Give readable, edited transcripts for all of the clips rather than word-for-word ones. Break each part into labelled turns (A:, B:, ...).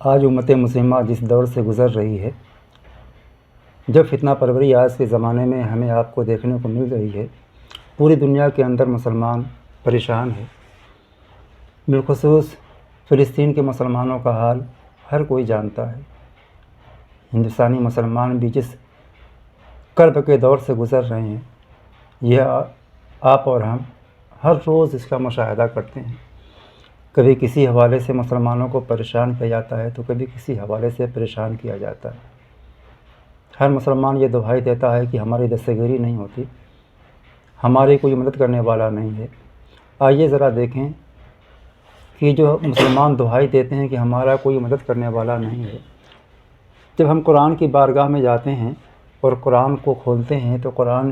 A: آج امت مسلمہ جس دور سے گزر رہی ہے، جو فتنہ پروری آج کے زمانے میں ہمیں آپ کو دیکھنے کو مل رہی ہے، پوری دنیا کے اندر مسلمان پریشان ہے۔ بالخصوص فلسطین کے مسلمانوں کا حال ہر کوئی جانتا ہے۔ ہندوستانی مسلمان بھی جس کرب کے دور سے گزر رہے ہیں، یہ آپ اور ہم ہر روز اس کا مشاہدہ کرتے ہیں۔ کبھی کسی حوالے سے مسلمانوں کو پریشان کیا جاتا ہے تو کبھی کسی حوالے سے پریشان کیا جاتا ہے۔ ہر مسلمان یہ دہائی دیتا ہے کہ ہماری دستگیری نہیں ہوتی، ہماری کوئی مدد کرنے والا نہیں ہے۔ آئیے ذرا دیکھیں کہ جو مسلمان دہائی دیتے ہیں کہ ہمارا کوئی مدد کرنے والا نہیں ہے، جب ہم قرآن کی بارگاہ میں جاتے ہیں اور قرآن کو کھولتے ہیں تو قرآن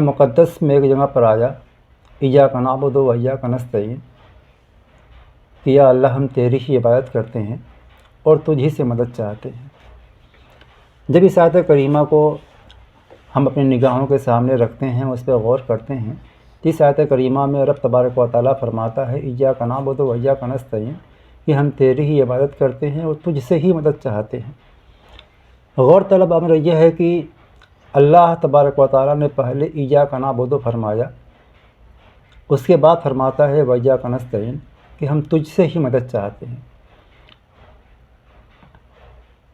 A: مقدس میں ایک جگہ پر آیا، ایاک نعبد و ایاک نستعین، کہ یا اللہ ہم تیری ہی عبادت کرتے ہیں اور تجھ ہی سے مدد چاہتے ہیں۔ جب اس آیت کریمہ کو ہم اپنی نگاہوں کے سامنے رکھتے ہیں، اس پہ غور کرتے ہیں، اس آیت کریمہ میں رب تبارک و تعالیٰ فرماتا ہے ایاک نعبد و ایاک نستعین، کہ ہم تیری ہی عبادت کرتے ہیں اور تجھ سے ہی مدد چاہتے ہیں۔ غور طلب امر یہ ہے کہ اللہ تبارک و تعالیٰ نے پہلے ایاک نعبد فرمایا، اس کے بعد فرماتا ہے وایاک نستعین، کہ ہم تجھ سے ہی مدد چاہتے ہیں۔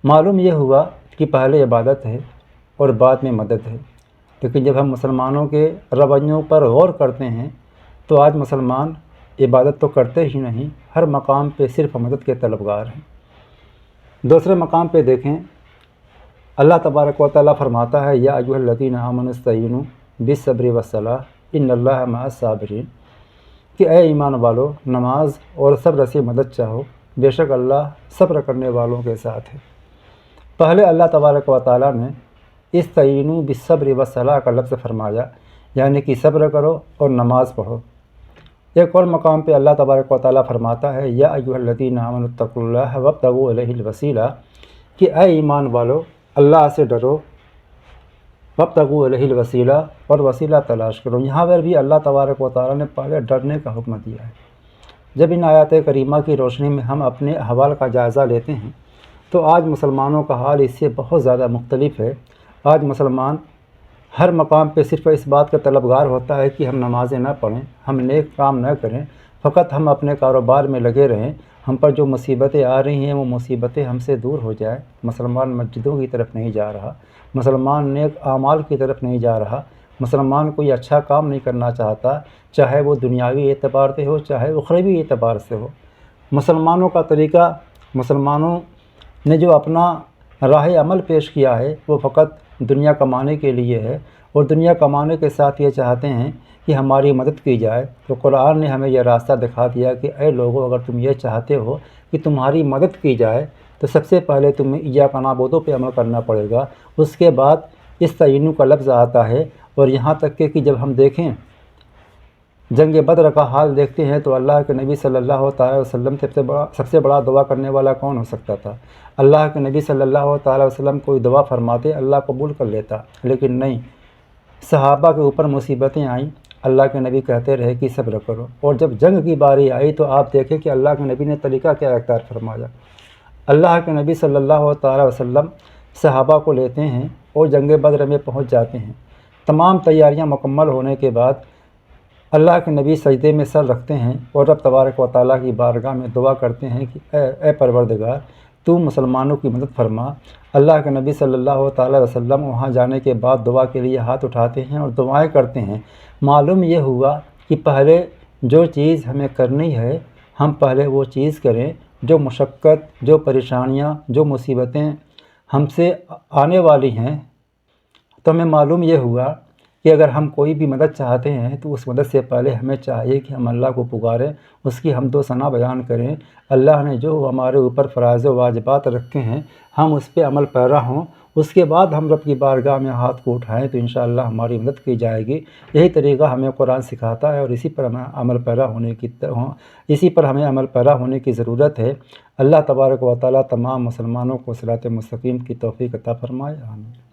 A: معلوم یہ ہوا کہ پہلے عبادت ہے اور بعد میں مدد ہے، لیکن جب ہم مسلمانوں کے رویوں پر غور کرتے ہیں تو آج مسلمان عبادت تو کرتے ہی نہیں، ہر مقام پہ صرف مدد کے طلبگار ہیں۔ دوسرے مقام پہ دیکھیں، اللہ تبارک و تعالیٰ فرماتا ہے یا ایھا الذین آمنوا استعینوا بالصبر والصلاۃ ان اللہ مع الصابرین، کہ اے ایمان والو نماز اور صبر سے مدد چاہو، بے شک اللہ صبر کرنے والوں کے ساتھ ہے۔ پہلے اللہ تبارک و تعالیٰ نے استعینوا بالصبر والصلاۃ کا لفظ فرمایا، یعنی کہ صبر کرو اور نماز پڑھو۔ ایک اور مقام پہ اللہ تبارک و تعالیٰ فرماتا ہے یا ایھا الذین آمنوا اتقوا اللہ وابتغوا الیہ الوسیلہ، کہ اے ایمان والو اللہ سے ڈرو، وابتغوا الیہ الوسیلہ، اور وسیلہ تلاش کرو۔ یہاں پر بھی اللہ تبارک و تعالیٰ نے پہلے ڈرنے کا حکم دیا ہے۔ جب ان آیات کریمہ کی روشنی میں ہم اپنے احوال کا جائزہ لیتے ہیں تو آج مسلمانوں کا حال اس سے بہت زیادہ مختلف ہے۔ آج مسلمان ہر مقام پہ صرف اس بات کا طلبگار ہوتا ہے کہ ہم نمازیں نہ پڑھیں، ہم نیک کام نہ کریں، فقط ہم اپنے کاروبار میں لگے رہیں، ہم پر جو مصیبتیں آ رہی ہیں وہ مصیبتیں ہم سے دور ہو جائیں۔ مسلمان مسجدوں کی طرف نہیں جا رہا، مسلمان نیک اعمال کی طرف نہیں جا رہا، مسلمان کوئی اچھا کام نہیں کرنا چاہتا، چاہے وہ دنیاوی اعتبار سے ہو چاہے اخروی اعتبار سے ہو۔ مسلمانوں کا طریقہ، مسلمانوں نے جو اپنا راہ عمل پیش کیا ہے وہ فقط دنیا کمانے کے لیے ہے، اور دنیا کمانے کے ساتھ یہ چاہتے ہیں کہ ہماری مدد کی جائے۔ تو قرآن نے ہمیں یہ راستہ دکھا دیا کہ اے لوگو، اگر تم یہ چاہتے ہو کہ تمہاری مدد کی جائے تو سب سے پہلے تمہیں ایاک نعبد پہ عمل کرنا پڑے گا، اس کے بعد استعینوا کا لفظ آتا ہے۔ اور یہاں تک کہ جب ہم دیکھیں جنگ بدر کا حال دیکھتے ہیں تو اللہ کے نبی صلی اللہ تعالیٰ وسلم سب سے بڑا دعا کرنے والا کون ہو سکتا تھا؟ اللہ کے نبی صلی اللہ تعالیٰ وسلم کوئی دعا فرماتے اللہ قبول کر لیتا، لیکن نہیں، صحابہ کے اوپر مصیبتیں آئیں، اللہ کے نبی کہتے رہے کہ صبر کرو، اور جب جنگ کی باری آئی تو آپ دیکھیں کہ اللہ کے نبی نے طریقہ کیا اختیار فرمایا۔ اللہ کے نبی صلی اللہ تعالیٰ وسلم صحابہ کو لیتے ہیں اور جنگ بدر میں پہنچ جاتے ہیں۔ تمام تیاریاں مکمل ہونے کے بعد اللہ کے نبی سجدے میں سر رکھتے ہیں اور رب تبارک و تعالیٰ کی بارگاہ میں دعا کرتے ہیں کہ اے پروردگار، تو مسلمانوں کی مدد فرما۔ اللہ کے نبی صلی اللہ تعالیٰ وسلم وہاں جانے کے بعد دعا کے لیے ہاتھ اٹھاتے ہیں اور دعائیں کرتے ہیں۔ معلوم یہ ہوا کہ پہلے جو چیز ہمیں کرنی ہے ہم پہلے وہ چیز کریں، جو مشقت، جو پریشانیاں، جو مصیبتیں ہم سے آنے والی ہیں، تو ہمیں معلوم یہ ہوا کہ اگر ہم کوئی بھی مدد چاہتے ہیں تو اس مدد سے پہلے ہمیں چاہیے کہ ہم اللہ کو پکاریں، اس کی حمد و ثنا بیان کریں۔ اللہ نے جو ہمارے اوپر فرائض و واجبات رکھے ہیں ہم اس پہ عمل پیرا ہوں، اس کے بعد ہم رب کی بارگاہ میں ہاتھ کو اٹھائیں تو انشاءاللہ ہماری مدد کی جائے گی۔ یہی طریقہ ہمیں قرآن سکھاتا ہے اور اسی پر ہمیں عمل پیرا ہونے کی ضرورت ہے۔ اللہ تبارک و تعالیٰ تمام مسلمانوں کو صراط مستقیم کی توفیق عطا فرمائے، آمین۔